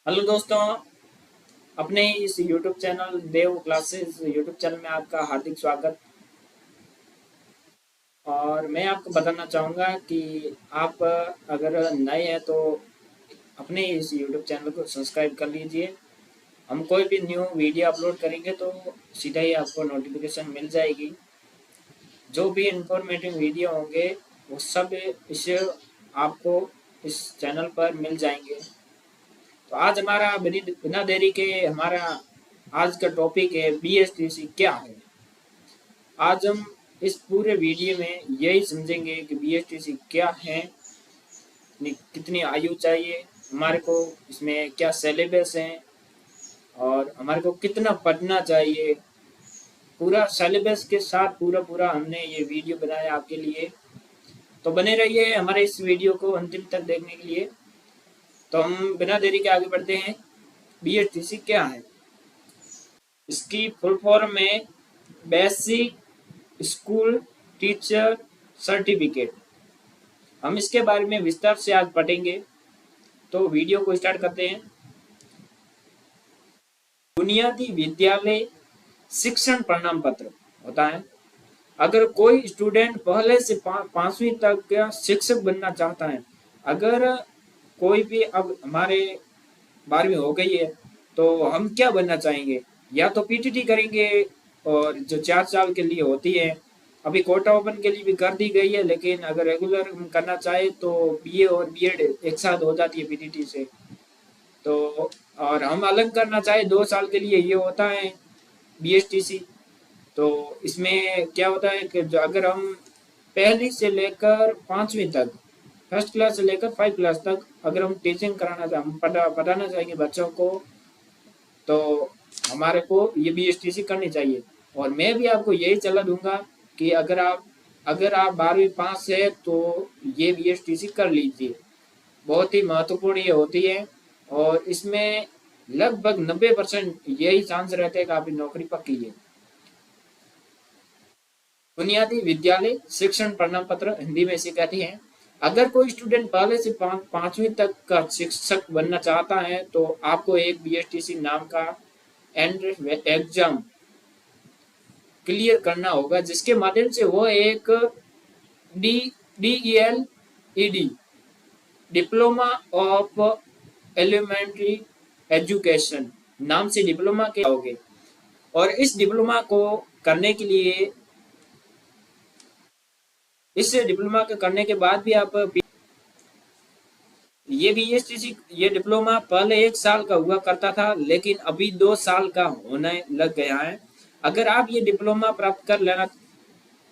Hello दोस्तों, अपने इस YouTube चैनल देव क्लासेस YouTube चैनल में आपका हार्दिक स्वागत। और मैं आपको बताना चाहूँगा कि आप अगर नए हैं तो अपने इस YouTube चैनल को सब्सक्राइब कर लीजिए। हम कोई भी न्यू वीडियो अपलोड करेंगे तो सीधा ही आपको नोटिफिकेशन मिल जाएगी। जो भी इंफॉर्मेटिव वीडियो होंगे वो सब इस आपको इस चैनल पर मिल जाएंगे। तो आज हमारा बिना देरी के हमारा आज का टॉपिक है BSTC क्या है। आज हम इस पूरे वीडियो में यही समझेंगे कि BSTC क्या है, कितनी आयु चाहिए हमारे को, इसमें क्या सिलेबस है और हमारे को कितना पढ़ना चाहिए। पूरा सिलेबस के साथ पूरा पूरा हमने ये वीडियो बनाया आपके लिए। तो बने रहिए हमारे इस वीडियो को अंतिम तक देखने के लिए। तो हम बिना देरी के आगे बढ़ते हैं। BSTC क्या है, इसकी फुल फॉर्म में बेसिक स्कूल टीचर सर्टिफिकेट। हम इसके बारे में विस्तार से आज पढ़ेंगे। तो वीडियो को स्टार्ट करते हैं। बुनियादी विद्यालय शिक्षण प्रमाण पत्र होता है। अगर कोई स्टूडेंट पहले से 5वीं तक का शिक्षक बनना चाहता है, अगर कोई भी अब हमारे 12वीं हो गई है तो हम क्या बनना चाहेंगे, या तो PTT करेंगे और जो 4 साल के लिए होती है, अभी कोटा ओपन के लिए भी कर दी गई है, लेकिन अगर रेगुलर करना चाहे तो BA और B.Ed एक साथ हो जाती है PTT से। तो और हम अलग करना चाहे 2 साल के लिए, ये होता है BSTC। तो इसमें क्या होता है कि जो अगर हम पहली से लेकर 5वीं तक, फर्स्ट क्लास से लेकर 5 क्लास तक अगर हम टीचिंग कराना हम पढ़ाना चाहेंगे बच्चों को, तो हमारे को ये BSTC करनी चाहिए। और मैं भी आपको यही सलाह दूंगा कि अगर आप 12वीं पास है तो ये BSTC कर लीजिए। बहुत ही महत्वपूर्ण ये होती है और इसमें लगभग 90% यही चांस रहते हैं कि आपकी नौकरी पक्की है। बुनियादी विद्यालय शिक्षण प्रमाण पत्र हिंदी में इसे कहती है। अगर कोई स्टूडेंट पहले से 5वीं तक का शिक्षक बनना चाहता है तो आपको एक BSTC नाम का एंट्रेंस एग्जाम क्लियर करना होगा, जिसके माध्यम से वो एक DELED diploma of elementary education नाम से डिप्लोमा के होगे। और इस डिप्लोमा को करने के लिए, इस डिप्लोमा के करने के बाद भी आप ये BSTC ये डिप्लोमा पहले 1 साल का हुआ करता था, लेकिन अभी 2 साल का होने लग गया है। अगर आप ये डिप्लोमा प्राप्त कर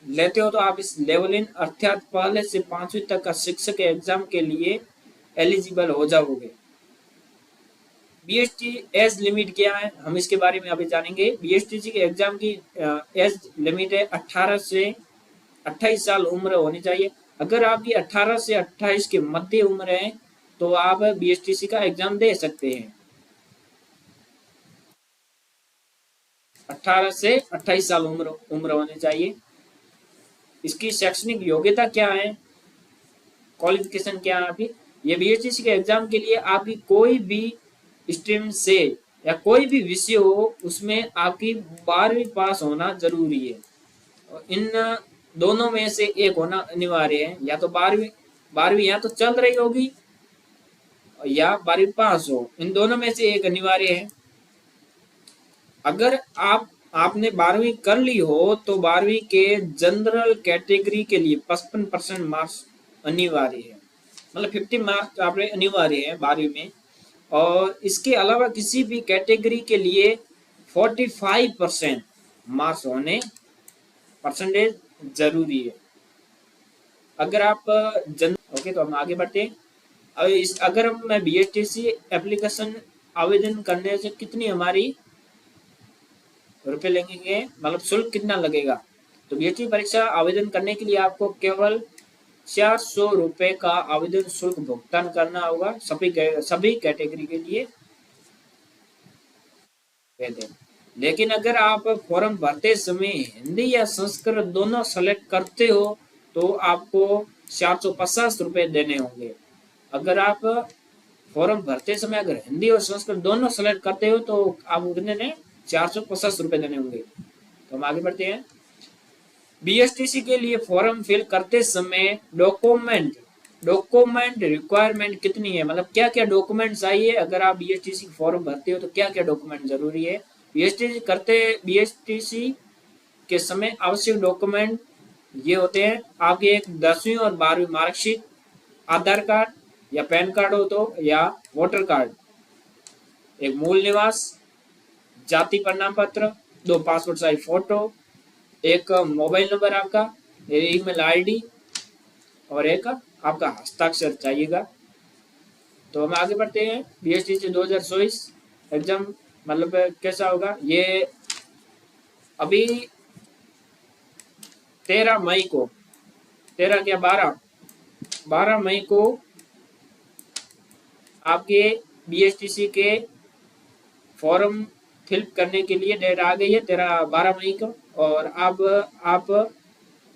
लेते हो तो आप इस लेवल इन अर्थात पहले से 5वीं तक का शिक्षक एग्जाम के लिए एलिजिबल हो जाओगे। BST एज लिमिट क्या है, हम इसके बारे में अभी जानेंगे। BSTC के एग्जाम की एज लिमिट है 18 से 28 साल उम्र होनी चाहिए। अगर आपकी 18 से 28 के मध्य उम्र है तो आप BSTC का एग्जाम दे सकते हैं। 18 से 28 साल उम्र होनी चाहिए। इसकी शैक्षणिक योग्यता क्या है, क्वालिफिकेशन क्या है आपकी, ये BSTC के एग्जाम के लिए आपकी कोई भी स्ट्रीम से या कोई भी विषय हो उसमें आपकी 12वीं पास होना जरूरी है। इन दोनों में से एक होना अनिवार्य है, या तो 12वीं या तो चल रही होगी या 12वीं पास हो, इन दोनों में से एक अनिवार्य है। अगर आपने 12वीं कर ली हो तो 12वीं के जनरल कैटेगरी के लिए 55% मार्क्स अनिवार्य है, मतलब 50 मार्क्स आपने अनिवार्य है 12वीं में। और इसके अलावा किसी भी कैटेगरी के लिए 45% मार्क्स होने परसेंटेज जरूरी है। अगर आप ओके, तो हम आगे बढ़ते हैं। अगर मैं BSTC एप्लीकेशन आवेदन करने से कितनी हमारी रुपए लगेंगे, मतलब शुल्क कितना लगेगा, तो BSTC परीक्षा आवेदन करने के लिए आपको केवल 400 रुपए का आवेदन शुल्क भुगतान करना होगा सभी कैटेगरी के लिए। लेकिन अगर आप फॉर्म भरते समय हिंदी या संस्कृत दोनों सेलेक्ट करते हो तो आपको 750 रुपए देने होंगे। अगर आप फॉर्म भरते समय अगर हिंदी और संस्कृत दोनों सेलेक्ट करते हो तो आपको कितने ने 450 रुपए देने होंगे। तो हम आगे बढ़ते हैं। बीएसटीसी के लिए फॉर्म फिल करते समय डॉक्यूमेंट डॉक्यूमेंट रिक्वायरमेंट कितनी है, मतलब क्या क्या डॉक्यूमेंट चाहिए अगर आप बीएसटीसी फॉर्म भरते हो तो क्या क्या डॉक्यूमेंट जरूरी है। बीएसटीसी के समय आवश्यक डॉक्यूमेंट ये होते हैं आपके एक 10वीं और 12वीं मार्कशीट, आधार कार्ड या पैन कार्ड हो तो, या वोटर कार्ड, एक मूल निवास, जाति प्रमाण पत्र, 2 पासपोर्ट साइज फोटो, एक मोबाइल नंबर आपका, ईमेल आईडी और एक आपका हस्ताक्षर चाहिएगा। तो हम आगे बढ़ते हैं। बीएसटीसी 2024 एग्जाम मतलब कैसा होगा, ये अभी 13 मई को, 13 क्या 12 मई को आपके बीएसटीसी के फॉर्म फिल करने के लिए डेट आ गई है 12 मई को, और अब आप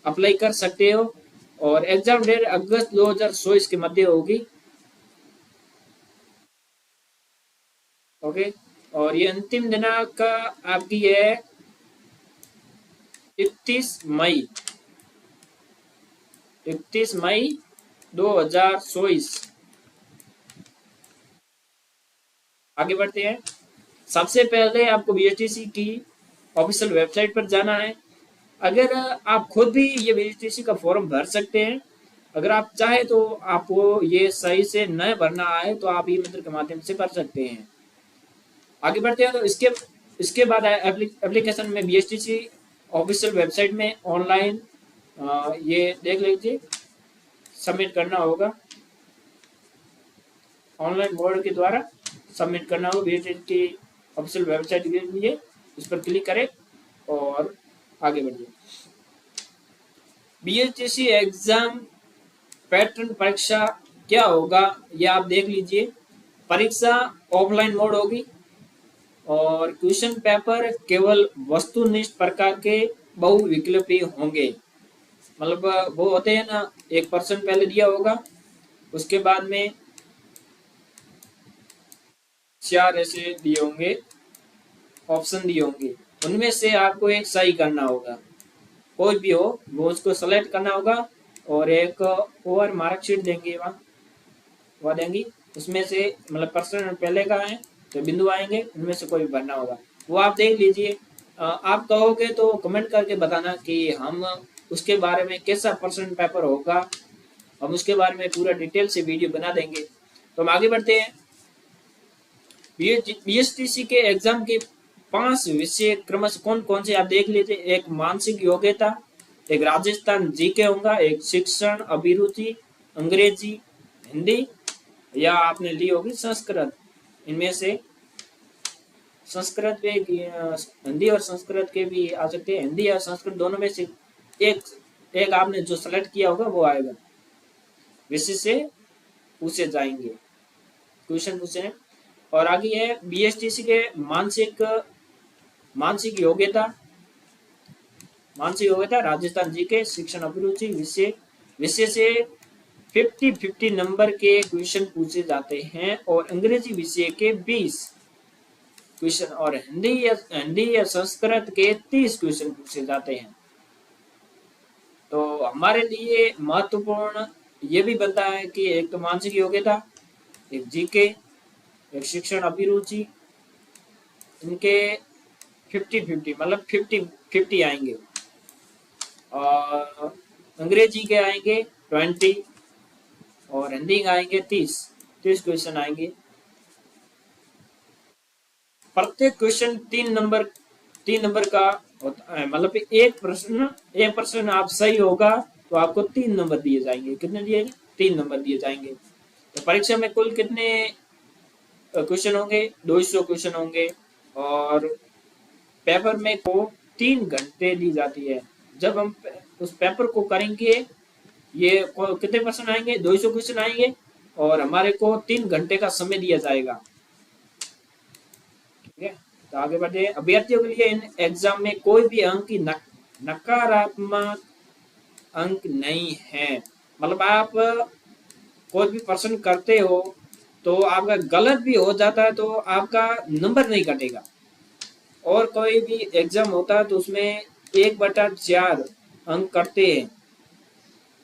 अप्लाई कर सकते हो। और एग्जाम डेट अगस्त 2024 के मध्य होगी। ओके, और ये अंतिम दिनांक आपकी है 31 मई 2024। आगे बढ़ते हैं। सबसे पहले आपको बीएसटीसी की ऑफिशियल वेबसाइट पर जाना है। अगर आप खुद भी ये बीएसटीसी का फॉर्म भर सकते हैं, अगर आप चाहे तो आपको ये सही से न भरना आए तो आप ई मित्र के माध्यम से भर सकते हैं। आगे बढ़ते हैं। तो इसके बाद एप्लीकेशन में बीएसटीसी ऑफिशियल वेबसाइट में ऑनलाइन ये देख लीजिए सबमिट करना होगा, ऑनलाइन मोड के द्वारा सबमिट करना होगा। बीएसटीसी की ऑफिशियल वेबसाइट के लिए इस पर क्लिक करें और आगे बढ़िए। बीएसटीसी एग्जाम पैटर्न परीक्षा क्या होगा ये आप देख लीजिए। परीक्षा ऑफलाइन मोड होगी और क्वेश्चन पेपर केवल वस्तुनिष्ठ प्रकार के बहुविकल्पी होंगे। मतलब वो होते हैं ना, एक पर्सन पहले दिया होगा, उसके बाद में 4 ऐसे दिए होंगे, ऑप्शन दिए होंगे, उनमें से आपको एक सही करना होगा। कोई भी हो वो उसको सेलेक्ट करना होगा और एक और मार्कशीट देंगे वहाँ देंगी, उसमें से मतलब पर्सन पहले का है तो बिंदु आएंगे, उनमें से कोई भरना होगा, वो आप देख लीजिए। आप कहोगे तो कमेंट करके बताना कि हम उसके बारे में कैसा पर्सन पेपर होगा, हम उसके बारे में पूरा डिटेल से वीडियो बना देंगे। तो हम आगे बढ़ते हैं। बीएसटीसी के एग्जाम के 5 विषय क्रमश कौन कौन से आप देख लीजिए। एक मानसिक योग्यता, एक राजस्थान जीके होगा, एक शिक्षण अभिरुचि, अंग्रेजी, हिंदी या आपने ली होगी संस्कृत। इनमें से संस्कृत पे हिंदी और संस्कृत के भी आ सकते हैं, हिंदी या संस्कृत दोनों में से एक आपने जो सेलेक्ट किया होगा वो आएगा। विषय से पूछे जाएंगे, क्वेश्चन पूछे हैं। और आगे है बीएसटीसी के मानसिक योग्यता राजस्थान जीके, शिक्षण अभिरुचि, विषय से 50-50 नंबर के क्वेश्चन पूछे जाते हैं और अंग्रेजी विषय के 20 क्वेश्चन और हिंदी या संस्कृत के 30 क्वेश्चन पूछे जाते हैं। तो हमारे लिए महत्वपूर्ण ये भी बनता है कि एक तो मानसिक योग्यता, एक जीके, एक शिक्षण अभिरुचि, इनके 50-50 मतलब 50-50 आएंगे और अंग्रेजी के आएंगे 20 और हिंदी के आएंगे 30 क्वेश्चन आएंगे। प्रत्येक क्वेश्चन 3 नंबर का होता है, मतलब एक प्रश्न आप सही होगा तो आपको 3 नंबर दिए जाएंगे। कितने दिए? 3 नंबर दिए जाएंगे। तो परीक्षा में कुल कितने क्वेश्चन होंगे? 200 क्वेश्चन होंगे और पेपर में को 3 घंटे दी जाती है। जब हम उस पेपर को करेंगे ये कितने क्वेश्चन आएंगे? 200 क्वेश्चन आएंगे और हमारे को 3 घंटे का समय दिया जाएगा। ठीक है, तो आगे बढ़ते हैं। अभ्यर्थियों के लिए इन एग्जाम में कोई भी अंक की नकारात्मक अंक नहीं है। मतलब आप कोई भी प्रश्न करते हो तो आपका गलत भी हो जाता है तो आपका नंबर नहीं कटेगा। और कोई भी एग्जाम होता है तो उसमें 1/4 अंक कटते हैं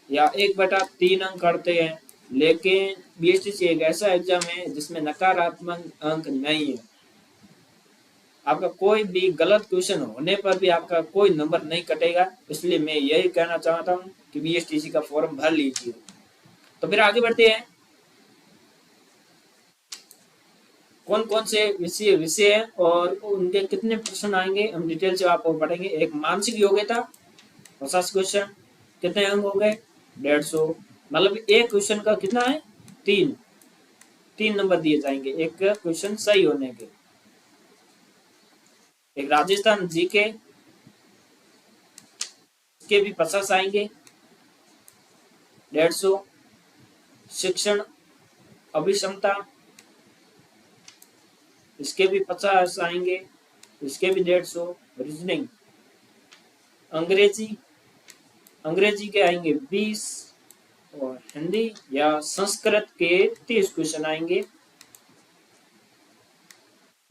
या 1/3 अंक कटते हैं, लेकिन बीएसटीसी एक ऐसा एग्जाम है जिसमें नकारात्मक अंक नहीं है। आपका कोई भी गलत क्वेश्चन होने पर भी आपका कोई नंबर नहीं कटेगा। इसलिए मैं यही कहना चाहता हूँ कि बीएसटीसी का फॉर्म भर लीजिए। तो फिर आगे बढ़ते हैं, कौन कौन से विषय हैं और उनके कितने प्रश्न आएंगे हम डिटेल से आपको पढ़ेंगे। एक मानसिक योग्यता 50 क्वेश्चन, कितने अंक हो गए 150, मतलब एक क्वेश्चन का कितना है 3 3 नंबर दिए जाएंगे एक क्वेश्चन सही होने के। एक राजस्थान जीके के भी 50 आएंगे 150, शिक्षण अभिक्षमता इसके भी 50 आएंगे, इसके भी 150, रीजनिंग अंग्रेजी अंग्रेजी के आएंगे 20 और हिंदी या संस्कृत के 30 क्वेश्चन आएंगे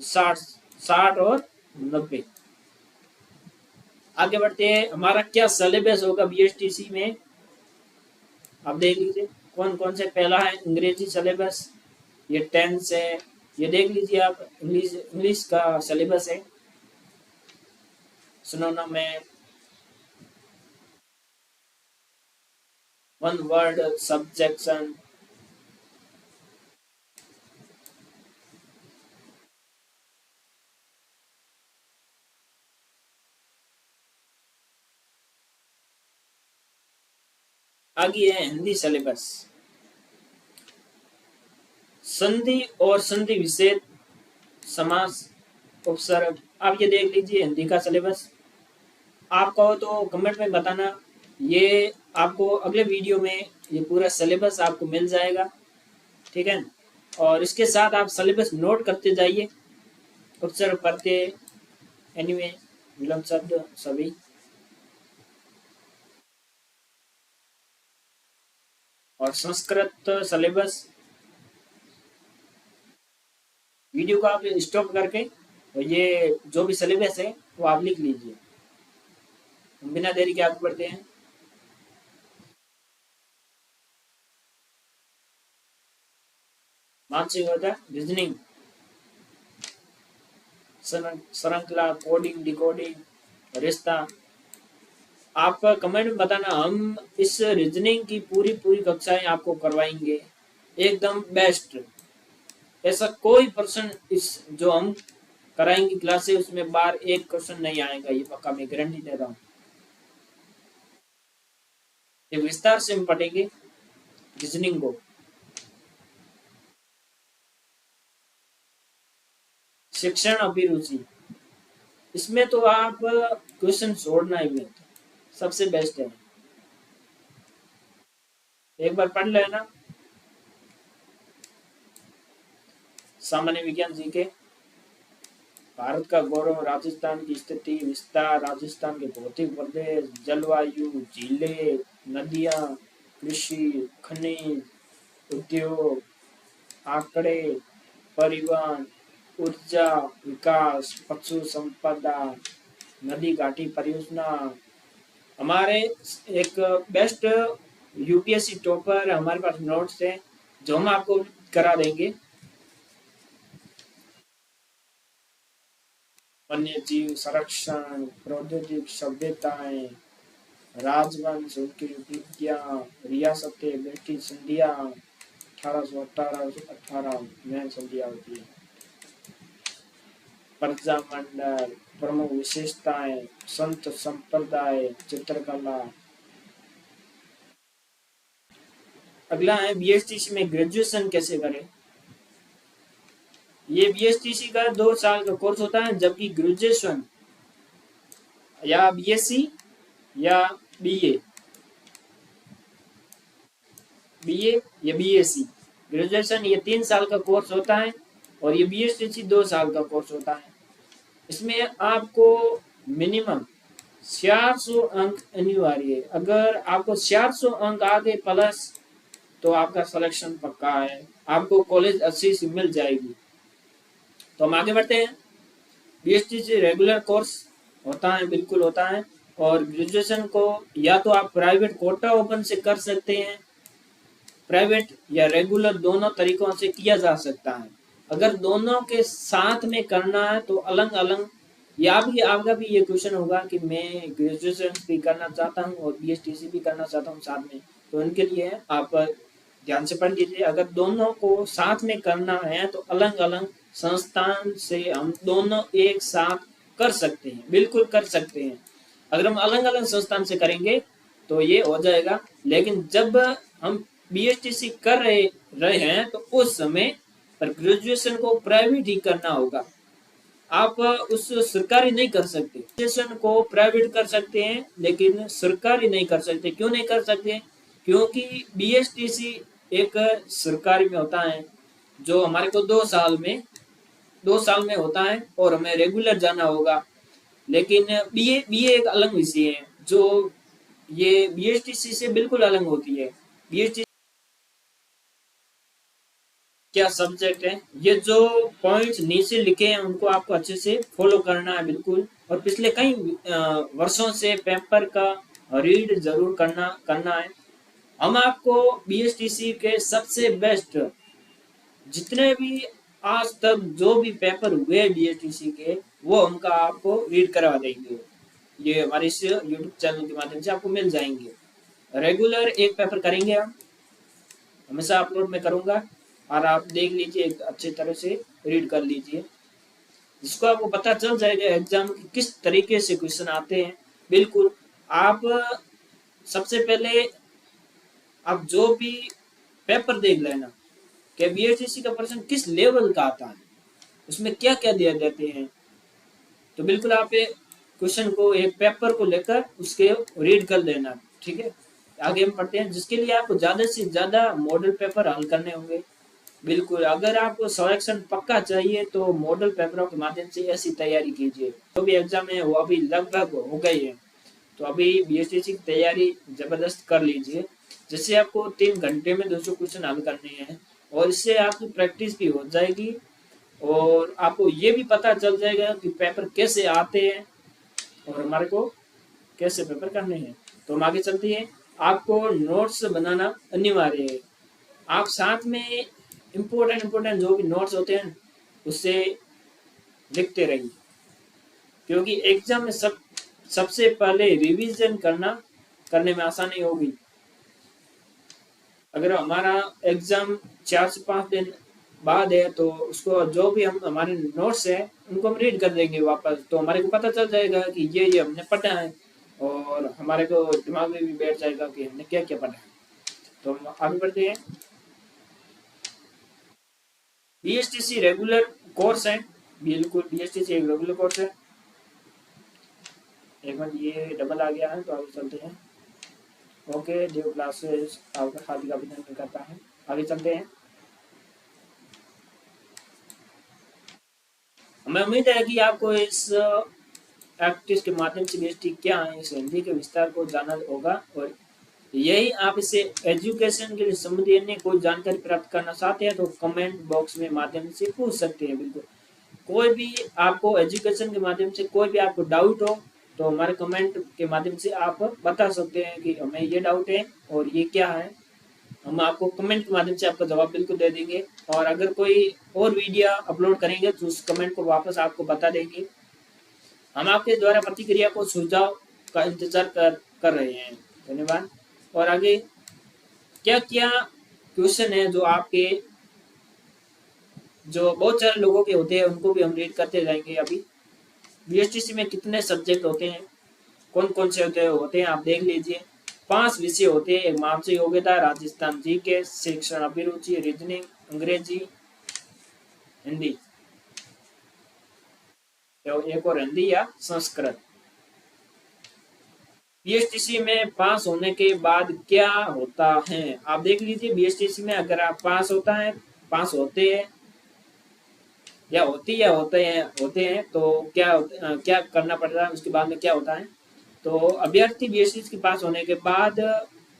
60 और 90। आगे बढ़ते हैं, हमारा क्या सिलेबस होगा बीएसटीसी में आप देख लीजिए कौन कौन से। पहला है अंग्रेजी सिलेबस, ये टेंस है, ये देख लीजिए आप। इंग्लिश का सिलेबस है, सिनोनिम में वन वर्ड सब्जेक्शन, आगे है हिंदी सिलेबस, संधि और संधि विच्छेद, समास, उपसर्ग। आप ये देख लीजिए हिंदी का सिलेबस। आप कहो तो कमेंट में बताना, ये आपको अगले वीडियो में ये पूरा सिलेबस आपको मिल जाएगा, ठीक है। और इसके साथ आप सिलेबस नोट करते जाइए, उपसर्ग प्रत्यय, एनीवे, विलोम शब्द सभी। और संस्कृत सिलेबस, वीडियो को आप स्टॉप करके और ये जो भी सिलेबस है वो आप लिख लीजिए। हम बिना देरी के आगे बढ़ते हैं। मानसिक होता है रीजनिंग, श्रृंखला, कोडिंग, डिकोडिंग, रिश्ता। आप कमेंट में बताना, हम इस रीजनिंग की पूरी पूरी कक्षाएं आपको करवाएंगे एकदम बेस्ट। ऐसा कोई पर्सन इस जो हम कराएंगे क्लास से उसमें बार एक क्वेश्चन नहीं आएगा, ये पक्का मैं गारंटी दे रहा हूँ। ये विस्तार से हम पढ़ेंगे रीजनिंग को। शिक्षण अभिरुचि, इसमें तो आप क्वेश्चन छोड़ना ही मत, सबसे बेस्ट है, एक बार पढ़ लेना। सामान्य विज्ञान जीके, भारत का गौरव, राजस्थान की स्थिति विस्तार, राजस्थान के भौतिक प्रदेश, जलवायु, झीलें, नदियां, कृषि, खनिज, उद्योग, आंकड़े, परिवहन, ऊर्जा, विकास, पशु संपदा, नदी घाटी परियोजना। हमारे एक बेस्ट यूपीएससी टॉपर हमारे पास नोट्स हैं जो हम आपको करा देंगे। वन्य जीव संरक्षण, प्रौद्योगिक सभ्यताएं, राजवंश, उनकी उपलब्धियां, रियासतें, ब्रिटिश संधियां, 1818 में संधियां होती है, प्रजामंडल, प्रमुख विशेषताएं, संत संप्रदाय, चित्रकला। अगला है बीएसटीसी में ग्रेजुएशन कैसे करें। ये बीएसटीसी का 2 साल का कोर्स होता है, जबकि ग्रेजुएशन या बीएससी या बीए या बीएससी, ग्रेजुएशन ये 3 साल का कोर्स होता है और ये बीएसटीसी 2 साल का कोर्स होता है। इसमें आपको मिनिमम 400 अंक अनिवार्य है। अगर आपको 400 अंक आ गए प्लस तो आपका सिलेक्शन पक्का है, आपको कॉलेज अच्छी सी मिल जाएगी। तो हम आगे बढ़ते हैं। बीएसटीसी रेगुलर कोर्स होता है, बिल्कुल होता है। और ग्रेजुएशन को या तो आप प्राइवेट कोटा ओपन से कर सकते हैं, प्राइवेट या रेगुलर दोनों तरीकों से किया जा सकता है। अगर दोनों के साथ में करना है तो अलग अलग, या भी आपका भी ये क्वेश्चन होगा कि मैं ग्रेजुएशन भी करना चाहता हूँ और बीएसटीसी भी करना चाहता हूँ साथ में, तो उनके लिए आप ध्यान से पढ़ लीजिए। अगर दोनों को साथ में करना है तो अलग अलग संस्थान से हम दोनों एक साथ कर सकते हैं, बिल्कुल कर सकते हैं। अगर हम अलग अलग संस्थान से करेंगे तो ये हो जाएगा, लेकिन जब हम बीएसटीसी कर रहे हैं तो उस समय पर ग्रेजुएशन को प्राइवेट ही करना होगा। आप उस सरकारी नहीं कर सकते, ग्रेजुएशन को प्राइवेट कर सकते हैं लेकिन सरकारी नहीं कर सकते। क्यों नहीं कर सकते? क्योंकि बीएसटीसी एक सरकारी में होता है जो हमारे को 2 साल में होता है और हमें रेगुलर जाना होगा। लेकिन बीए बीए एक अलग विषय है जो ये बीएसटीसी से बिल्कुल अलग होती है। बीएसटीसी क्या सब्जेक्ट है, ये जो पॉइंट्स नीचे लिखे हैं उनको आपको अच्छे से फॉलो करना है बिल्कुल। और पिछले कई वर्षों से पेपर का रीड जरूर करना है। हम आपको बीएसटीसी के सबसे बेस्ट जितने भी आज तक जो भी पेपर हुए बीएसटीसी के, वो हमका आपको रीड करवा देंगे। ये हमारे इस यूट्यूब चैनल के माध्यम से आपको मिल जाएंगे। रेगुलर एक पेपर करेंगे, हम हमेशा अपलोड में करूंगा और आप देख लीजिए, एक अच्छी तरह से रीड कर लीजिए, जिसको आपको पता चल जाएगा एग्जाम की किस तरीके से क्वेश्चन आते हैं। बिल्कुल आप सबसे पहले आप जो भी पेपर देख लेना कि बीएसटीसी का प्रश्न किस लेवल का आता है, उसमें क्या क्या दिया देते हैं। तो बिल्कुल आप क्वेश्चन को, एक पेपर को लेकर उसके रीड कर लेना, ठीक है। आगे हम पढ़ते हैं, जिसके लिए आपको ज्यादा से ज्यादा मॉडल पेपर हल करने होंगे। बिल्कुल अगर आपको सिलेक्शन पक्का चाहिए तो मॉडल पेपरों के माध्यम से ऐसी तैयारी कीजिए। तो भी एग्जाम है वो अभी लगभग हो गई है, तो अभी बीएसटीसी की तैयारी जबरदस्त कर लीजिए। जैसे आपको 3 घंटे में 200 क्वेश्चन हल करने हैं और इससे आपकी प्रैक्टिस भी हो जाएगी और आपको ये भी पता चल जाएगा कि पेपर कैसे आते हैं और हमारे को कैसे पेपर करने हैं। तो हम आगे चलते हैं। आपको नोट्स बनाना अनिवार्य है। आप साथ में इम्पोर्टेंट जो भी नोट्स होते हैं उससे लिखते रहिए, क्योंकि एग्जाम में सबसे पहले रिवीजन करने में आसानी होगी। अगर हमारा एग्जाम 4 से 5 दिन बाद है तो उसको जो भी हम हमारे नोट्स है उनको हम रीड कर देंगे वापस, तो हमारे को पता चल जाएगा कि ये हमने पढ़ा है और हमारे को दिमाग में भी बैठ जाएगा कि हमने क्या क्या पढ़ा है। तो हम आगे बढ़ते हैं। बीएसटीसी रेगुलर कोर्स है, बिल्कुल बीएसटीसी एक रेगुलर कोर्स है। एक मिनट, ये डबल आ गया है तो आगे चलते हैं। ओके, ड्यू क्लासेस आपका हार्दिक अभिनंदन करता है। आगे चलते हैं। हमें उम्मीद है कि आपको इस प्रैक्टिस के माध्यम से बीएसटी क्या है इस हिंदी के विस्तार को जाना होगा, और यही आप इसे एजुकेशन के लिए संबंधित अन्य कोई जानकारी प्राप्त करना चाहते हैं तो कमेंट बॉक्स में माध्यम से पूछ सकते हैं। बिल्कुल कोई भी आपको एजुकेशन के माध्यम से कोई भी आपको डाउट हो तो हमारे कमेंट के माध्यम से आप बता सकते हैं कि हमें ये डाउट है और ये क्या है। हम आपको कमेंट के माध्यम से आपका जवाब बिल्कुल दे देंगे, और अगर कोई और वीडियो अपलोड करेंगे तो उस कमेंट को वापस आपको बता देंगे। हम आपके द्वारा प्रतिक्रिया को सुझाव का इंतजार कर रहे हैं। धन्यवाद। और आगे क्या क्या क्वेश्चन है जो आपके, जो बहुत सारे लोगों के होते हैं उनको भी हम रीड करते जाएंगे। अभी बीएसटीसी में कितने सब्जेक्ट होते हैं, कौन कौन से होते हैं आप देख लीजिए। 5 विषय होते हैं, एक मानसिक योग्यता, राजस्थान जीके, शिक्षण अभिरुचि, रीजनिंग, अंग्रेजी, हिंदी, एक और हिंदी या संस्कृत। बीएसटीसी में पास होने के बाद क्या होता है आप देख लीजिए। बीएसटीसी में अगर आप पास होते हैं या होते हैं तो क्या करना पड़ता है, उसके बाद में क्या होता है। तो अभ्यर्थी बीएसटीसी के पास होने के बाद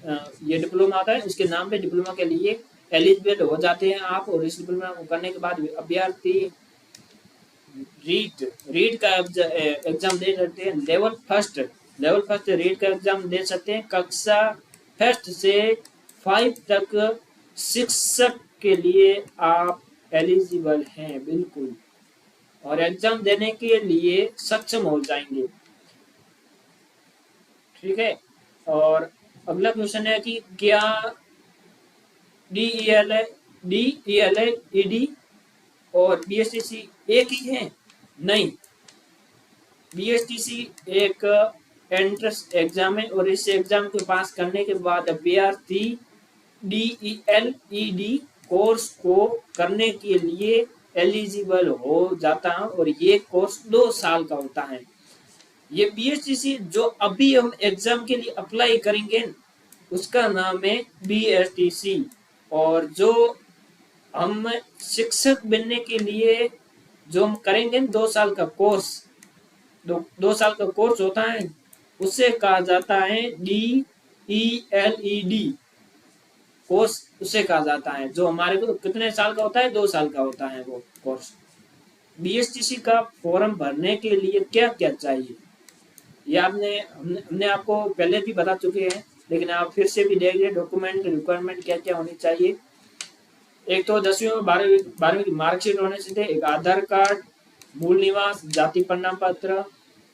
ये डिप्लोमा आता है, उसके नाम पे डिप्लोमा के लिए एलिजिबल हो जाते हैं आप। और इस डिप्लोमा को करने के बाद अभ्यर्थी रीड का एग्जाम दे सकते हैं। लेवल फर्स्ट रीड का एग्जाम दे सकते हैं। कक्षा फर्स्ट से 5 तक शिक्षक के लिए आप एलिजिबल हैं बिल्कुल, और एग्जाम देने के लिए सक्षम हो जाएंगे। ठीक है। और अगला क्वेश्चन है कि क्या DELED और BSTC एक ही है? नहीं, BSTC एक एंट्रेंस एग्जाम है, और इस एग्जाम को पास करने के बाद अभ्यर्थी DELED कोर्स को करने के लिए एलिजिबल हो जाता है, और ये कोर्स 2 साल का होता है। ये BSTC जो अभी हम एग्जाम के लिए अप्लाई करेंगे उसका नाम है BSTC, और जो हम शिक्षक बनने के लिए जो हम करेंगे 2 साल का कोर्स, 2 साल का कोर्स होता है, उसे कहा जाता है DELED कोर्स, उसे कहा जाता है। जो हमारे को कितने साल का होता है? 2 साल का होता है वो कोर्स। BSTC का फॉर्म भरने के लिए क्या क्या चाहिए, ये हमने आपको पहले भी बता चुके हैं, लेकिन आप फिर से भी देख लीजिए डॉक्यूमेंट रिक्वायरमेंट क्या क्या होनी चाहिए। एक तो 10वीं और 12वीं की मार्कशीट होने चाहिए, एक आधार कार्ड, मूल निवास, जाति प्रमाण पत्र।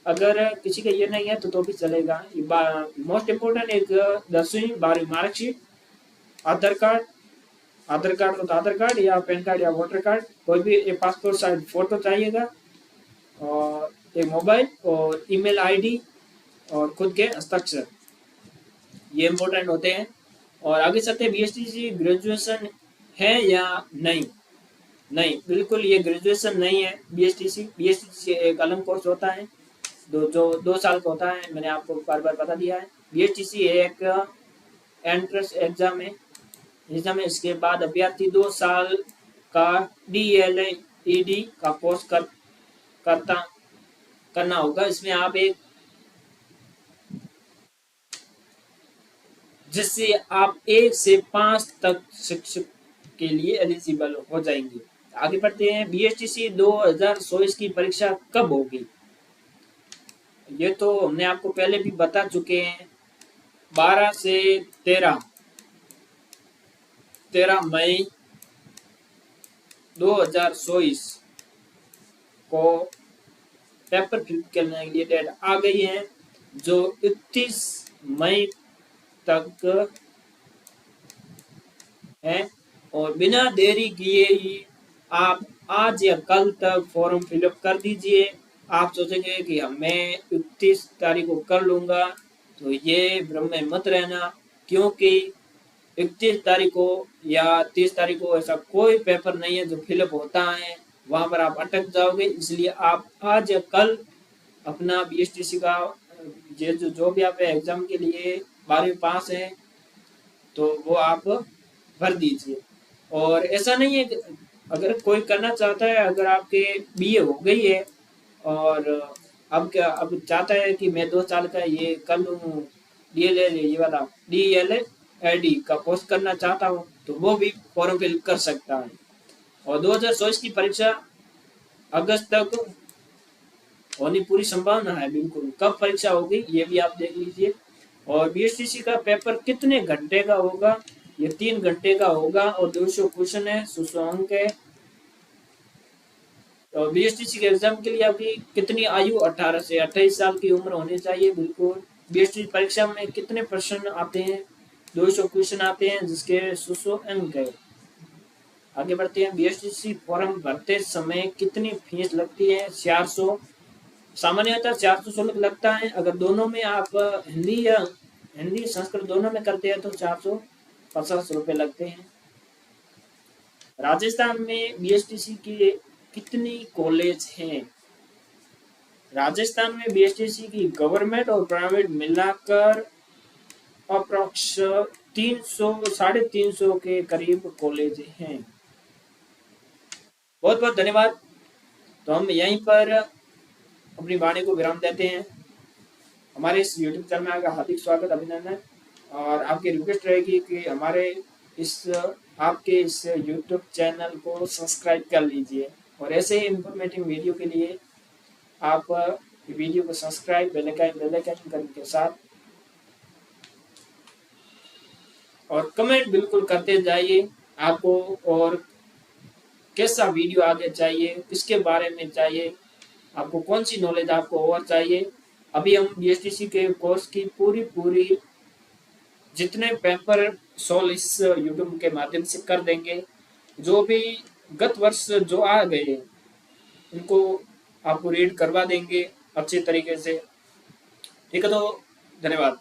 अगर किसी का ये नहीं है तो भी चलेगा। मोस्ट इम्पोर्टेंट एक 10वीं 12वीं मार्कशीट, आधार कार्ड, आधार कार्ड या पैन कार्ड या वोटर कार्ड, कोई भी एक पासपोर्ट साइज फोटो चाहिएगा, और एक मोबाइल और ईमेल आईडी और खुद के हस्ताक्षर, ये इम्पोर्टेंट होते हैं। और आगे चलते हैं, BSTC ग्रेजुएशन है या नहीं? नहीं, बिल्कुल ये ग्रेजुएशन नहीं है। BSTC एक अलग कोर्स होता है जो 2 साल का होता है, मैंने आपको बार बार बता दिया है। BSTC एक एंट्रेंस एग्जाम है, इसके बाद अभ्यर्थी 2 साल का DELED का कोर्स करना होगा। इसमें आप एक जिससे आप 1 से 5 तक शिक्षक के लिए एलिजिबल हो जाएंगे। आगे बढ़ते हैं, BSTC 2024 की परीक्षा कब होगी? ये तो हमने आपको पहले भी बता चुके हैं, 12 से 13 मई 2024 को पेपर फिल करने के लिए डेट आ गई है, जो 31 मई तक है। और बिना देरी किए ही आप आज या कल तक फॉर्म फिलअप कर दीजिए। आप सोचेंगे कि मैं 31 तारीख को कर लूंगा, तो ये भ्रम में मत रहना, क्योंकि 31 तारीख को या 30 तारीख को ऐसा कोई पेपर नहीं है जो फिलअप होता है, वहां पर आप अटक जाओगे। इसलिए आप आज या कल अपना BSTC का जो भी आप एग्जाम के लिए 12वीं पास है तो वो आप भर दीजिए। और ऐसा नहीं है कि अगर कोई करना चाहता है, अगर आपके BA हो गई है और अब चाहता है कि मैं 2 साल का ये कर लूँ, DELED का कोर्स करना चाहता हूँ, तो वो भी फॉर्म फिल कर सकता है। और 2024 की परीक्षा अगस्त तक होनी पूरी संभावना है बिल्कुल। कब परीक्षा होगी ये भी आप देख लीजिए। और BSTC का पेपर कितने घंटे का होगा? ये 3 घंटे का होगा, और 200 क्वेश्चन है, 100 अंक है। और BSTC के एग्जाम के लिए अभी कितनी आयु? 18 से 28 साल की उम्र होनी चाहिए बिल्कुल। BSTC परीक्षा में कितने प्रश्न आते हैं? 200 क्वेश्चन आते हैं, जिसके 100 अंक है। आगे बढ़ते हैं, BSTC फॉर्म भरते समय कितनी फीस लगती है? 400, सामान्यतः 400 शुल्क लगता है। अगर दोनों में आप हिंदी संस्कृत दोनों में करते हैं तो 450 रुपए लगते हैं। राजस्थान में BSTC की कितनी कॉलेज हैं? राजस्थान में BSTC की गवर्नमेंट और प्राइवेट मिलाकर अप्रोक्स 300 350 के करीब कॉलेज हैं। बहुत बहुत धन्यवाद। तो हम यहीं पर अपनी वाणी को विराम देते हैं। हमारे इस YouTube चैनल में आपका हार्दिक स्वागत, अभिनंदन। और आपकी रिक्वेस्ट रहेगी कि हमारे इस आपके इस यूट्यूब चैनल को सब्सक्राइब कर लीजिए। और ऐसे ही इंफॉर्मेटिव वीडियो के लिए आप वीडियो को सब्सक्राइब बेल आइकन के साथ और कमेंट बिल्कुल करते जाइए आपको, और कैसा वीडियो आगे चाहिए, किसके बारे में चाहिए, आपको कौन सी नॉलेज आपको और चाहिए। अभी हम बीएसटीसी के कोर्स की पूरी जितने पेपर सॉल्व इस यूट्यूब के माध्यम से कर देंगे। जो भी गत वर्ष जो आ गए उनको आपको रीड करवा देंगे अच्छे तरीके से। ठीक है, तो धन्यवाद।